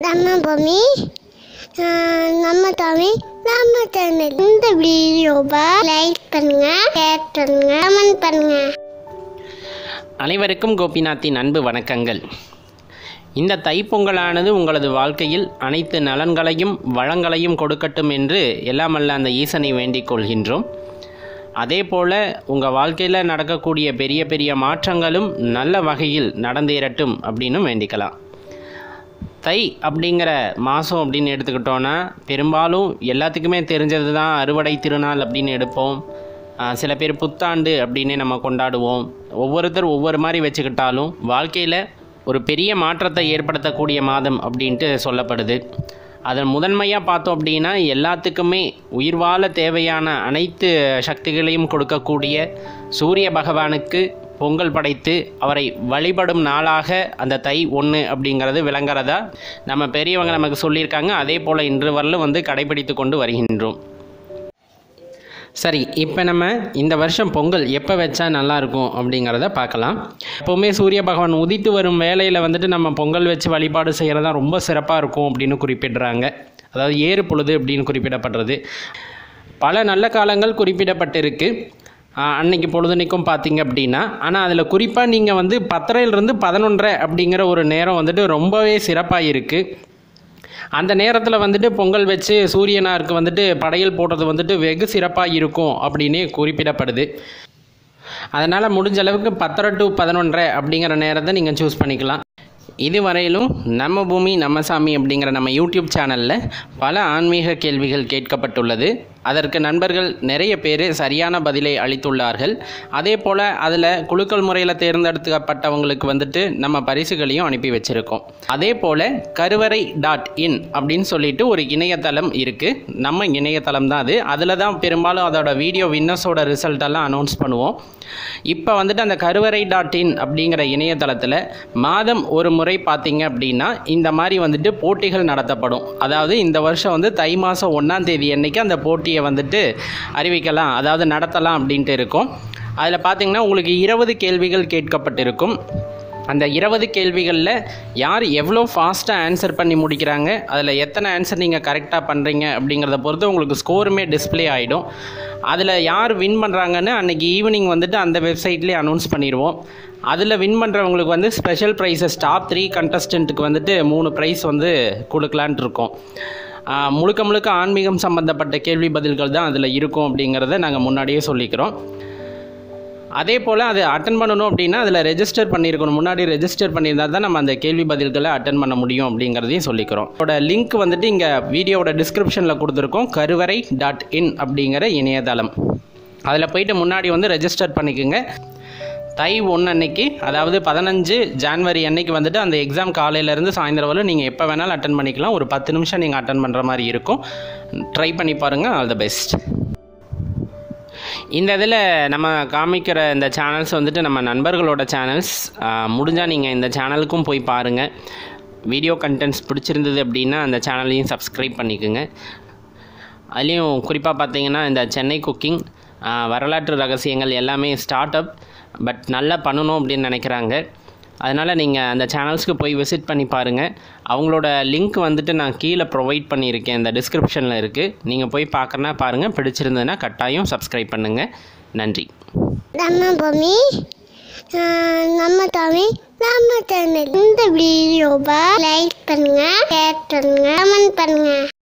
Namma Bhoomi, Namma Samy, Namma channel. இந்த வீடியோவை like பண்ணுங்க, ஷேர் பண்ணுங்க, கமெண்ட் பண்ணுங்க. அனைவருக்கும் கோபிநாத்தின் அன்பு வணக்கங்கள். இந்த தைப்பொங்கலானது உங்களது வாழ்க்கையில் அனைத்து நலன்களையும் வளங்களையும் கொடுக்கட்டும் என்று எல்லாமல்ல அந்த ஈசனை வேண்டிக் கொள்கின்றோம். அதே போல் உங்கள் வாழ்க்கையில் நடக்கக்கூடிய பெரிய பெரிய மாற்றங்களும் நல்ல வகையில் நடந்தேறட்டும் அப்படின்னு வேண்டிக்கலாம். தை அப்படிங்கிற மாதம் அப்படின்னு எடுத்துக்கிட்டோன்னா பெரும்பாலும் எல்லாத்துக்குமே தெரிஞ்சது தான் அறுவடை திருநாள் அப்படின்னு எடுப்போம். சில பேர் புத்தாண்டு அப்படின்னே நம்ம கொண்டாடுவோம். ஒவ்வொருத்தர் ஒவ்வொரு மாதிரி வச்சுக்கிட்டாலும் வாழ்க்கையில் ஒரு பெரிய மாற்றத்தை ஏற்படுத்தக்கூடிய மாதம் அப்படின்ட்டு சொல்லப்படுது. அதன் முதன்மையாக பார்த்தோம் அப்படின்னா எல்லாத்துக்குமே உயிர் வாழ தேவையான அனைத்து சக்திகளையும் கொடுக்கக்கூடிய சூரிய பகவானுக்கு பொங்கல் படைத்து அவரை வழிபடும் நாளாக அந்த தை 1 அப்படிங்கிறது விளங்குறதா நம்ம பெரியவங்க நமக்கு சொல்லியிருக்காங்க. அதே போல் இன்று வரலும் கடைபிடித்து கொண்டு வருகின்றோம். சரி, இப்போ நம்ம இந்த வருஷம் பொங்கல் எப்போ வச்சா நல்லாயிருக்கும் அப்படிங்கிறத பார்க்கலாம். எப்போவுமே சூரிய பகவான் உதித்து வரும் வேளையில் நம்ம பொங்கல் வச்சு வழிபாடு செய்கிறதா ரொம்ப சிறப்பாக இருக்கும் அப்படின்னு குறிப்பிடுறாங்க. அதாவது ஏறு பொழுது அப்படின்னு குறிப்பிடப்படுறது. பல நல்ல காலங்கள் குறிப்பிடப்பட்டிருக்கு அன்னைக்கு பொழுதுனைக்கும் பார்த்தீங்க அப்படின்னா. ஆனால் அதில் குறிப்பாக நீங்கள் 10:30 11:30 அப்படிங்கிற ஒரு நேரம் ரொம்பவே சிறப்பாக இருக்குது. அந்த நேரத்தில் பொங்கல் வச்சு சூரியனாருக்கு படையல் போடுறது வெகு சிறப்பாக இருக்கும் அப்படின்னே குறிப்பிடப்படுது. அதனால் முடிஞ்ச அளவுக்கு 10:30 to 11:30 அப்படிங்கிற நேரத்தை நீங்கள் சூஸ் பண்ணிக்கலாம். இதுவரையிலும் நம்ம பூமி நம்ம சாமி அப்படிங்கிற நம்ம யூடியூப் சேனலில் பல ஆன்மீக கேள்விகள் கேட்கப்பட்டுள்ளது. அதற்கு நண்பர்கள் நிறைய பேர் சரியான பதிலை அளித்துள்ளார்கள். அதே போல் அதில் குலுக்கல் முறையில் தேர்ந்தெடுக்கப்பட்டவங்களுக்கு நம்ம பரிசுகளையும் அனுப்பி வச்சுருக்கோம். அதே போல் karvarai.in அப்படின்னு சொல்லிட்டு ஒரு இணையதளம் இருக்குது. நம்ம இணையதளம் தான் அது. அதில் தான் பெரும்பாலும் அதோட வீடியோ வின்னர்ஸோட ரிசல்ட்டெல்லாம் அனௌன்ஸ் பண்ணுவோம். இப்போ அந்த karvarai.in அப்படிங்கிற இணையதளத்தில் மாதம் ஒரு முறை பார்த்தீங்க அப்படின்னா இந்த மாதிரி போட்டிகள் நடத்தப்படும். அதாவது இந்த வருஷம் தை மாதம் 1ஆம் தேதி அன்னைக்கு அந்த போட்டியை அறிவிக்கலாம், அதாவது நடத்தலாம் அப்படின்ட்டு இருக்கும். அதில் பார்த்தீங்கன்னா உங்களுக்கு 20 கேள்விகள் கேட்கப்பட்டிருக்கும். அந்த 20 கேள்விகளில் யார் எவ்வளோ ஃபாஸ்ட்டாக ஆன்சர் பண்ணி முடிக்கிறாங்க, அதில் எத்தனை ஆன்சர் நீங்கள் கரெக்டாக பண்ணுறீங்க அப்படிங்கிறத பொறுத்து உங்களுக்கு ஸ்கோருமே டிஸ்பிளே ஆகிடும். அதில் யார் வின் பண்ணுறாங்கன்னு அன்றைக்கி ஈவினிங் அந்த வெப்சைட்லேயே அனௌன்ஸ் பண்ணிடுவோம். அதில் வின் பண்ணுறவங்களுக்கு ஸ்பெஷல் ப்ரைஸஸ் டாப் 3 கண்டஸ்டண்ட்டுக்கு 3 ப்ரைஸ் கொடுக்கலான்ட்டு இருக்கோம். முழுக்க முழுக்க ஆன்மீகம் சம்பந்தப்பட்ட கேள்வி பதில்கள் தான் அதில் இருக்கும் அப்படிங்கிறத நாங்கள் முன்னாடியே சொல்லிக்கிறோம். அதே போல் அதை அட்டன் பண்ணணும் அப்படின்னா அதில் ரெஜிஸ்டர் பண்ணியிருக்கணும். முன்னாடி ரெஜிஸ்டர் பண்ணியிருந்தால் தான் நம்ம அந்த கேள்வி பதில்களை அட்டன் பண்ண முடியும் அப்படிங்கிறதையும் சொல்லிக்கிறோம். அதோட லிங்க் இங்கே வீடியோவோட டிஸ்கிரிப்ஷனில் கொடுத்துருக்கோம். karvarai.in அப்படிங்கிற இணையதளம். அதில் போயிட்டு முன்னாடி ரெஜிஸ்டர் பண்ணிக்கோங்க. தை 1 அன்னைக்கு, அதாவது 15 ஜான்வரி அன்னைக்கு அந்த எக்ஸாம் காலையிலேருந்து சாயந்தரம் வரை நீங்கள் எப்போ வேணாலும் அட்டன் பண்ணிக்கலாம். ஒரு 10 நிமிஷம் நீங்கள் அட்டன் பண்ணுற மாதிரி இருக்கும். ட்ரை பண்ணி பாருங்கள். All the best. இந்த இதில் நம்ம காமிக்கிற இந்த சேனல்ஸ் நம்ம நண்பர்களோட சேனல்ஸ். முடிஞ்சால் நீங்கள் இந்த சேனலுக்கும் போய் பாருங்கள். வீடியோ கண்டென்ட்ஸ் பிடிச்சிருந்தது அப்படின்னா அந்த சேனலையும் சப்ஸ்கிரைப் பண்ணிக்கோங்க. அதுலேயும் குறிப்பாக பார்த்தீங்கன்னா இந்த சென்னை குக்கிங், வரலாற்று ரகசியங்கள் எல்லாமே ஸ்டார்ட் அப், பட் நல்லா பண்ணணும் அப்படின்னு நினைக்கிறாங்க. அதனால் நீங்கள் அந்த சேனல்ஸ்க்கு போய் விசிட் பண்ணி பாருங்கள். அவங்களோட லிங்க் நான் கீழே ப்ரொவைட் பண்ணியிருக்கேன், இந்த டிஸ்கிரிப்ஷனில் இருக்குது. நீங்கள் போய் பார்க்கறனா பாருங்கள். பிடிச்சிருந்ததுன்னா கட்டாயம் சப்ஸ்கிரைப் பண்ணுங்கள். நன்றி. நம்ம பூமி நம்ம சாமி நம்ம சேனல். இந்த வீடியோவை லைக் பண்ணுங்கள், ஷேர் பண்ணுங்கள், கமெண்ட் பண்ணுங்கள்.